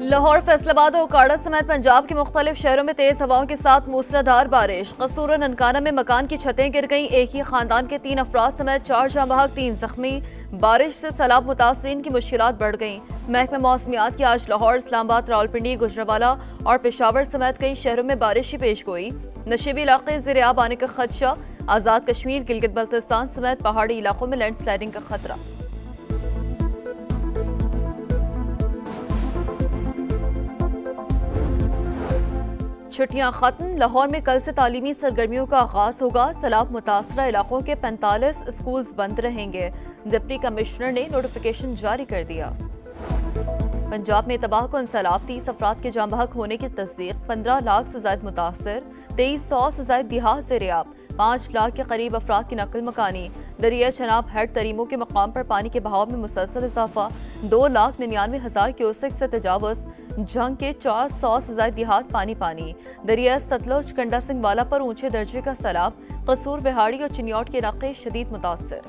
लाहौर, फैसलाबाद और उकाड़ा समेत पंजाब के मुख्तलिफ शहरों में तेज हवाओं के साथ मूसलाधार बारिश। कसूर और ननकाना में मकान की छतें गिर गईं। एक ही खानदान के 3 अफराद समेत 4 जाँ बहक, 3 जख्मी। बारिश से सैलाब मुतासिरीन की मुश्किलात बढ़ गईं। महकमा मौसमियात की आज लाहौर, इस्लामाबाद, रावलपिंडी, गुजरांवाला और पेशावर समेत कई शहरों में बारिश की पेश गोई। नशीबी इलाके ज़ेर-ए-आब आने का खदशा। आज़ाद कश्मीर, गिलगित बल्तिस्तान समेत पहाड़ी इलाकों में लैंडस्लाइडिंग का खतरा। छुट्टियां खत्म। लाहौर में कल से तालीमी सरगर्मियों का आगाज होगा। सैलाब मुतासरा इलाकों के 45 स्कूल्स बंद रहेंगे। डिप्टी कमिश्नर ने नोटिफिकेशन जारी कर दिया। पंजाब में तबाह कुन सैलाब, 30 अफराद के जाँ बहक होने की तस्दीक। 15 लाख से ज्यादा मुतासर, 2300 से ज्यादा दिहात ज़ेर-ए-आब। 5 लाख के करीब अफराद की नकल मकानी। दरिया चनाब हेड तरीमों के मकाम पर पानी के बहाव में मुसलसल इजाफा। 2,99,000 क्यूसेक से तजावुज। जंग के 400 से ज्यादा दिहात पानी। दरिया सतलुज, कंडा सिंह वाला पर ऊंचे दर्जे का सैलाब। कसूर, बिहाड़ी और चिन्योट के इलाके शदीद मुतासर।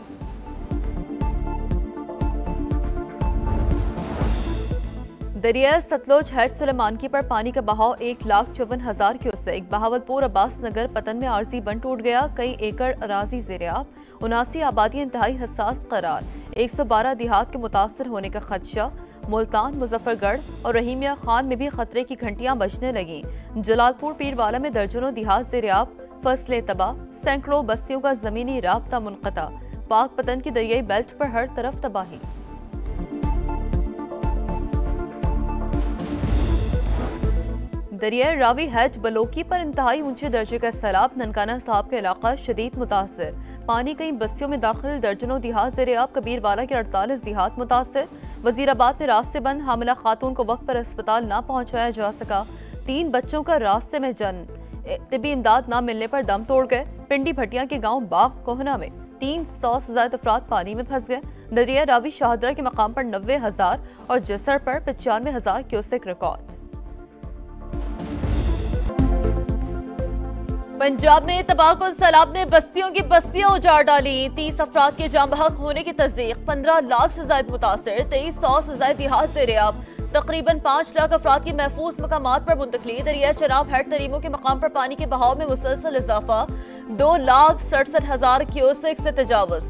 दरिया सतलुज हेड सुलेमानकी पर पानी का बहाव 1,54,000 क्यूसेक। बहावलपुर, अब्बास नगर, पतन में आरजी बंद टूट गया। कई एकड़ अराजी ज़ेर-ए-आब। 79 आबादी इंतहाई हसास करार। 112 दिहात के मुतासर होने का खदशा। मुल्तान, मुजफ्फरगढ़ और रहीमिया खान में भी खतरे की घंटियां बजने लगी। जलालपुर, पीरवाला में दर्जनों दिहात ज़ेर-ए-आब। फसलें तबाह, सैकड़ों बस्तियों का जमीनी राब्ता मुनक़ता। पाक पतन की दरियाई बेल्ट पर हर तरफ तबाही। दरिया रावी हेड बलोकी पर इंतहाई ऊंचे दर्जे का सैलाब। ननकाना साहब का इलाका शदीद मुतासर। पानी कई बस्तियों में दाखिल, दर्जनों दिहात ज़ेर-ए-आब। कबीरवाला के 48 दिहात मुतासर। वजीराबाद में रास्ते बंद, हामिला खातून को वक्त पर अस्पताल ना पहुंचाया जा सका। 3 बच्चों का रास्ते में जन्म। तिब्बी इमदाद ना मिलने पर दम तोड़ गए। पिंडी भटिया के गांव बाग कोहना में 300 से ज्यादा अफराद पानी में फंस गए। दरिया रावी शाहदरा के मकाम पर 90,000 और जसर पर 95,000 क्यूसेक रिकॉर्ड। पंजाब में तबाहकुन सैलाब ने बस्तियों की बस्तियां उजाड़ डाली। 30 अफराद के जाँ बहक होने की तस्दीक। 15 लाख से ज्यादा मुतासर, 2300 से ज्यादा दिहात ज़ेर-ए-आब। तकरीबन 5 लाख अफराद की महफूज मकामात पर मुंतकली। दरिया चनाब हेड तरीमों के मकाम पर पानी के बहाव में मुसलसल इजाफा। 2,67,000 क्यूसेक से तजावुज।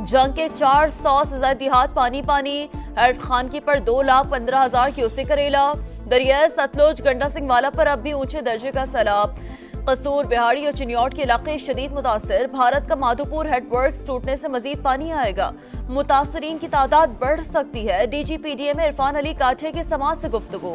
जंग के 400 से ज्यादा दिहात पानी। हेड खानकी पर 2,15,000 क्यूसेक करेला। दरिया सतलुज, गंडा सिंह वाला पर अब भी ऊंचे दर्जे का सैलाब। कसूर, बिहाड़ी और चिन्योट के इलाके शदीद मुतासर। भारत का माधोपुर हेडवर्क्स टूटने से मजीद पानी आएगा। मुतासरीन की तादाद बढ़ सकती है। DGPDA में इरफान अली काठे के समाज से गुफ्तगू।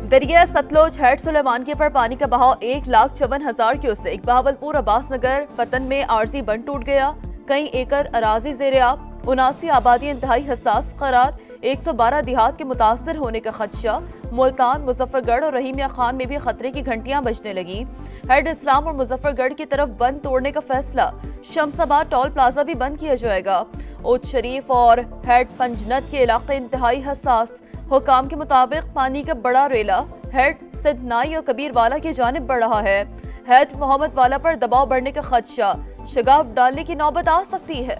दरिया सतलुज हेड सुलेमानकी पर पानी का बहाव 1,54,000 क्यूसेक। बहावलपुर, अब्बास नगर, पतन में आरजी बंद टूट गया। कई एकड़ अराजी ज़ेर-ए-आब। 79 आबादी इंतहाई हसास करार। 112 दिहात के मुतासर होने का खदशा। मुल्तान, मुजफ्फरगढ़ और रहीमिया खान में भी खतरे की घंटियां बजने लगी। हेड इस्लाम और मुजफ्फरगढ़ की तरफ बंद तोड़ने का फैसला। शमसाबाद टोल प्लाजा भी बंद किया जाएगा। उच्च शरीफ और हेड पंजनत के इलाके इंतहाई हसास। हुकाम के मुताबिक पानी का बड़ा रेला हेड सिद्धनाई और कबीरवाला की जानिब बढ़ रहा है। हेड मोहम्मद वाला पर दबाव बढ़ने का खदशा। शगाफ डालने की नौबत आ सकती है।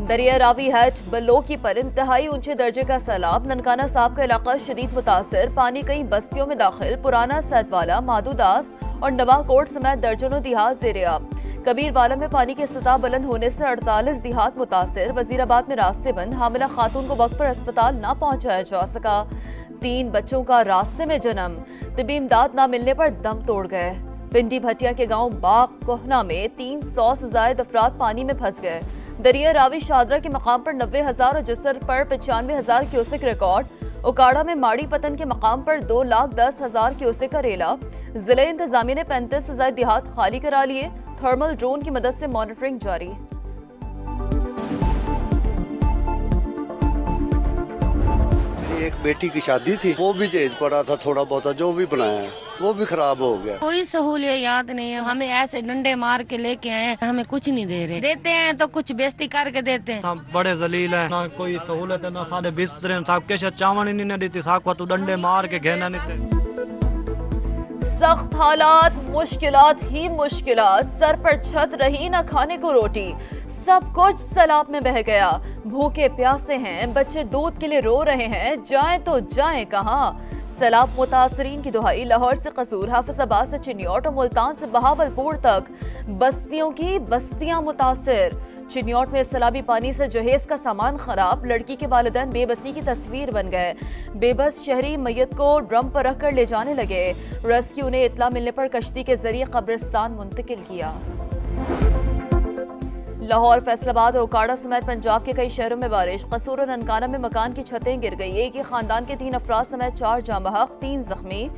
दरिया रावी हेड बलोकी पर इंतहाई ऊंचे दर्जे का सैलाब। ननकाना साहब का इलाका शदीद मुतासर। पानी कई बस्तियों में दाखिल। पुराना सैदवाला, माधुदास और नवाकोट समेत दर्जनों दिहात ज़ेर-ए-आब। कबीरवाला में पानी की सतह बुलंद होने से 48 दिहात मुतासर। वजीराबाद में रास्ते बंद, हामिला खातून को वक्त पर अस्पताल ना पहुंचाया जा सका। 3 बच्चों का रास्ते में जन्म। तिब्बी इमदाद ना मिलने पर दम तोड़ गए। पिंडी भटिया के गाँव बाग कोहना में 300 से ज्यादा अफराद पानी में फंस गए। दरिया रावी शाहदरा के मकाम पर 90,000 और जसर पर 95,000 क्यूसेक रिकॉर्ड। उकाड़ा में माड़ी पतन के मकाम पर 2,10,000 क्यूसेक का रेला। जिले इंतजामिया ने 35 से ज्यादा देहात खाली करा लिए। थर्मल ड्रोन की मदद से मॉनिटरिंग जारी। एक बेटी की शादी थी, वो भी दहेज पड़ा था थोड़ा बहुत, जो भी बनाया है वो भी खराब हो गया। कोई सहूलियत नहीं है। हमें ऐसे डंडे मार के लेके आए, हमें कुछ नहीं दे रहे। देते हैं तो कुछ बेइज्जती करके देते हैं। हम बड़े जलील है, ना कोई सहूलत है, ना सारे बिस्तरे साहब के चावल ही नहीं देती साहब को, तू डंडे मार के घेना नहीं। सख्त हालात, मुश्किलात ही मुश्किलात, सर पर छत रही न खाने को रोटी, सब कुछ सैलाब में बह गया। भूखे प्यासे हैं, बच्चे दूध के लिए रो रहे हैं, जाएं तो जाएं कहां। सैलाब मुतासरीन की दुहाई, लाहौर से कसूर, हाफिजाबाद से चिन्योट और मुल्तान से बहावलपुर तक बस्तियों की बस्तियां मुतासिर। चिन्योट में सैलाबी पानी से जहेज का सामान खराब, लड़की के वालिदैन बेबसी की तस्वीर बन गए। बेबस शहरी मैयत को ड्रम पर रखकर ले जाने लगे। रेस्क्यू ने इत्ला मिलने पर कश्ती के जरिए कब्रिस्तान मुंतकिल किया। लाहौर, फैसलाबाद और उकाड़ा समेत पंजाब के कई शहरों में बारिश। कसूर और ननकाना में मकान की छतें गिर गई। एक ही खानदान के 3 अफराद समेत 4 जाँ बहक, 3 जख्मी।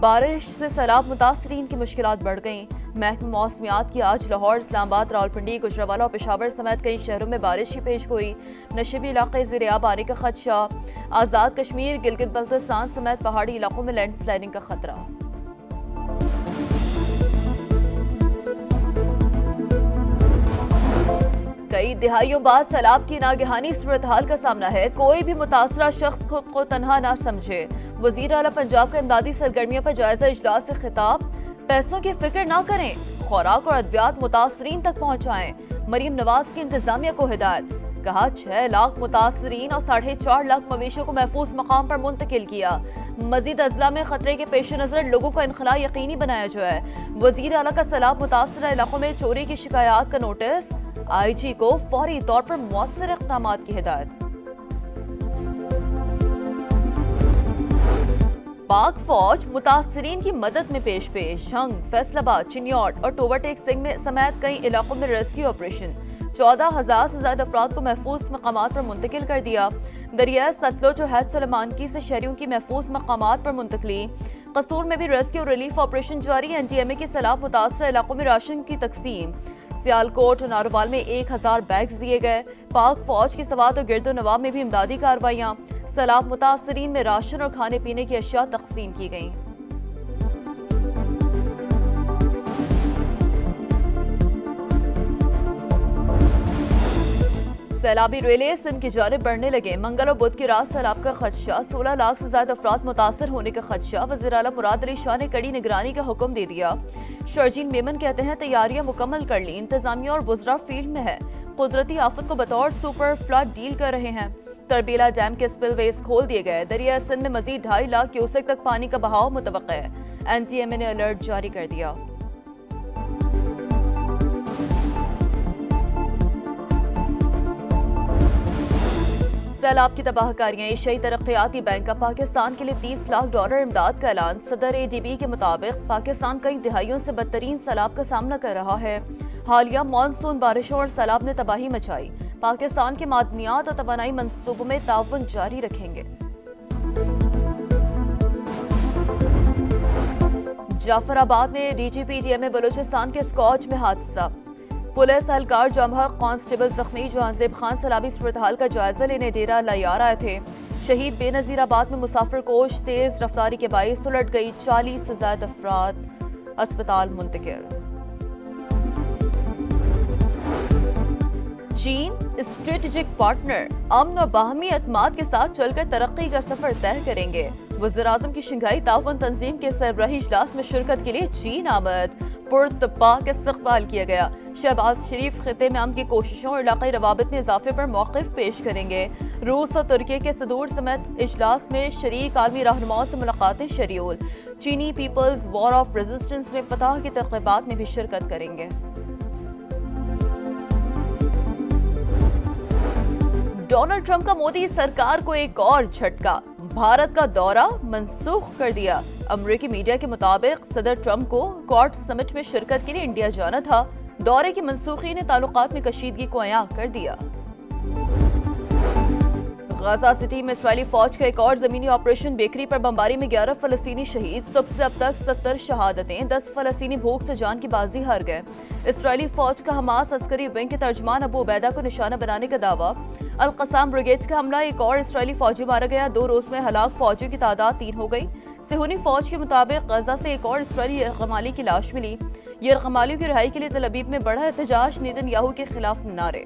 बारिश से सैलाब मुतासरीन की मुश्किलात बढ़ गईं। महकमा मौसमियात की आज लाहौर, इस्लामाबाद, रावलपिंडी, गुजरावाला और पेशावर समेत कई शहरों में बारिश की पेशगोई। नशेबी इलाके ज़ेर-ए-आब आने का खदशा। आज़ाद कश्मीर, गिलगित बल्तिस्तान समेत पहाड़ी इलाकों में लैंडस्लाइडिंग का खतरा। कई दिहाइयों बाद सैलाब की नागहानी सूरत हाल का सामना है। कोई भी मुतासरा शख्स खुद को तनहा ना समझे। वज़ीर आला पंजाब का इमदादी सरगर्मियों पर जायजा इजलास से खिताब। पैसों की फिक्र ना करें, खुराक और अद्वियात मुतासरीन तक पहुँचाएं। मरीम नवाज की इंतजामिया को हिदायत। कहा 6 लाख मुतासरीन और 4.5 लाख मवेशियों को महफूज मकाम पर मुंतकिल किया। मजीद अजला में खतरे के पेश नजर लोगों का इनखला यकीनी बनाया जाए। वज़ीर आला का सैलाब मुतासरा इलाकों में चोरी की शिकायत का नोटिस। IG को फौरी तौर पर मौसर इक़दामात की हिदायत। पाक फौज मुतासरीन की मदद में पेश। हंग, फैसलाबाद, चिन्योट और टोबरटेक सिंह में समेत कई इलाकों में रेस्क्यू ऑपरेशन। 14,000 से ज्यादा अफराद को महफूज मकामात पर मुंतकिल कर दिया। दरिया सतलुज और हैद सलेमानकी से शहरियों की महफूज मकामात पर मुंतकली। कसूर में भी रेस्क्यू रिलीफ ऑपरेशन जारी। NTMA के सैलाब मुतासरा इलाकों में राशन की तकसीम। सियालकोट और नारोवाल में 1000 बैग्स दिए गए। पाक फौज की सवात और गिरदो नवाब में भी इमदादी कार्रवाइयाँ। सैलाब मुतासरीन में राशन और खाने पीने की अशिया तकसीम की गईं। सैलाबी रेले सिंध की जानिब बढ़ने लगे। मंगल और बुध की रात सैलाब का खदशा। 16 लाख से ज्यादा अफराद मुतासर होने का खदशा। वज़ीर आला मुराद अली शाह ने कड़ी निगरानी का हुक्म दे दिया। शर्जील मेमन कहते हैं तैयारियां मुकम्मल कर ली, इंतजामिया और वुज़रा फील्ड में है। कुदरती आफत को बतौर सुपर फ्लड डील कर रहे हैं। तरबेला डैम के स्पिलवेज खोल दिए गए। दरिया सिंध में मजीद 2.5 लाख क्यूसेक तक पानी का बहाव मुतवक्का है। NTMA ने अलर्ट जारी कर दिया। सैलाब की तबाहकारियां। एशियाई तरक्याती बैंक का पाकिस्तान के लिए $30 लाख इमदाद का ऐलान। सदर ADB के मुताबिक पाकिस्तान कई दिहाइयों से बदतरीन सैलाब का सामना कर रहा है। हालिया मानसून बारिशों और सैलाब ने तबाही मचाई। पाकिस्तान के मादनियात और तवानाई मंसूबों में ताउन जारी रखेंगे। जाफराबाद में DGP DMA बलूचिस्तान के स्कॉच में हादसा। पुलिस एहलकार जमहक कांस्टेबल जख्मी। जहांजेब खान सैलाबी सूरत हाल का जायजा लेने डेरा लयार आए थे। शहीद बेनजीराबाद में मुसाफिर कोच तेज रफ्तारी के बाइस उलट गई। 40 से ज्यादा अफराद अस्पताल मुंतकिल। चीन स्ट्रेटेजिक पार्टनर, अमन और बाहमी एतमाद के साथ चलकर तरक्की का सफर तय करेंगे। वज़ीर-ए-आज़म की शंघाई ताउन तंजीम के सरबराही इजलास में शिरकत के लिए चीन आमद। पुरतपाक इस्तकबाल किया गया। शहबाज शरीफ खिते में अमन की कोशिशों और इलाकाई रवाबित में इजाफे पर मौक़िफ़ पेश करेंगे। रूस और तुर्की के सदूर समेत इजलास में शरीक आलमी रहनुमाओं से मुलाकातें शेड्यूल। चीनी पीपल्स वॉर ऑफ रेजिस्टेंस में फतह की तक़रीबात में भी शिरकत करेंगे। डोनाल्ड ट्रंप का मोदी सरकार को एक और झटका। भारत का दौरा मंसूख कर दिया। अमेरिकी मीडिया के मुताबिक सदर ट्रंप को क्वाड समिट में शिरकत के लिए इंडिया जाना था। दौरे की मंसूखी ने ताल्लुकात में कशीदगी को अयां कर दिया। गाजा सिटी में इस्राएली फौज का एक और जमीनी ऑपरेशन। बेकरी पर बमबारी में 11 फलस्तीनी शहीद। सबसे अब तक 70 शहादतें। 10 फलस्तीनी भूख से जान की बाजी हार गए। इस्राएली फौज का हमास अस्करी विंग के तर्जमान अबू उबैदा को निशाना बनाने का दावा। अल-क़साम ब्रिगेड का हमला। एक और इस्राएली फौजी मारा गया। 2 रोज में हलाक फौजियों की तादाद 3 हो गई। सिहूनी फौज के मुताबिक गजा से एक और इस्राएली यरगमाली की लाश मिली। यरगमालियों की रिहाई के लिए तल अवीव में बड़ा एहतजाज। नेतन्याहू के खिलाफ नारे।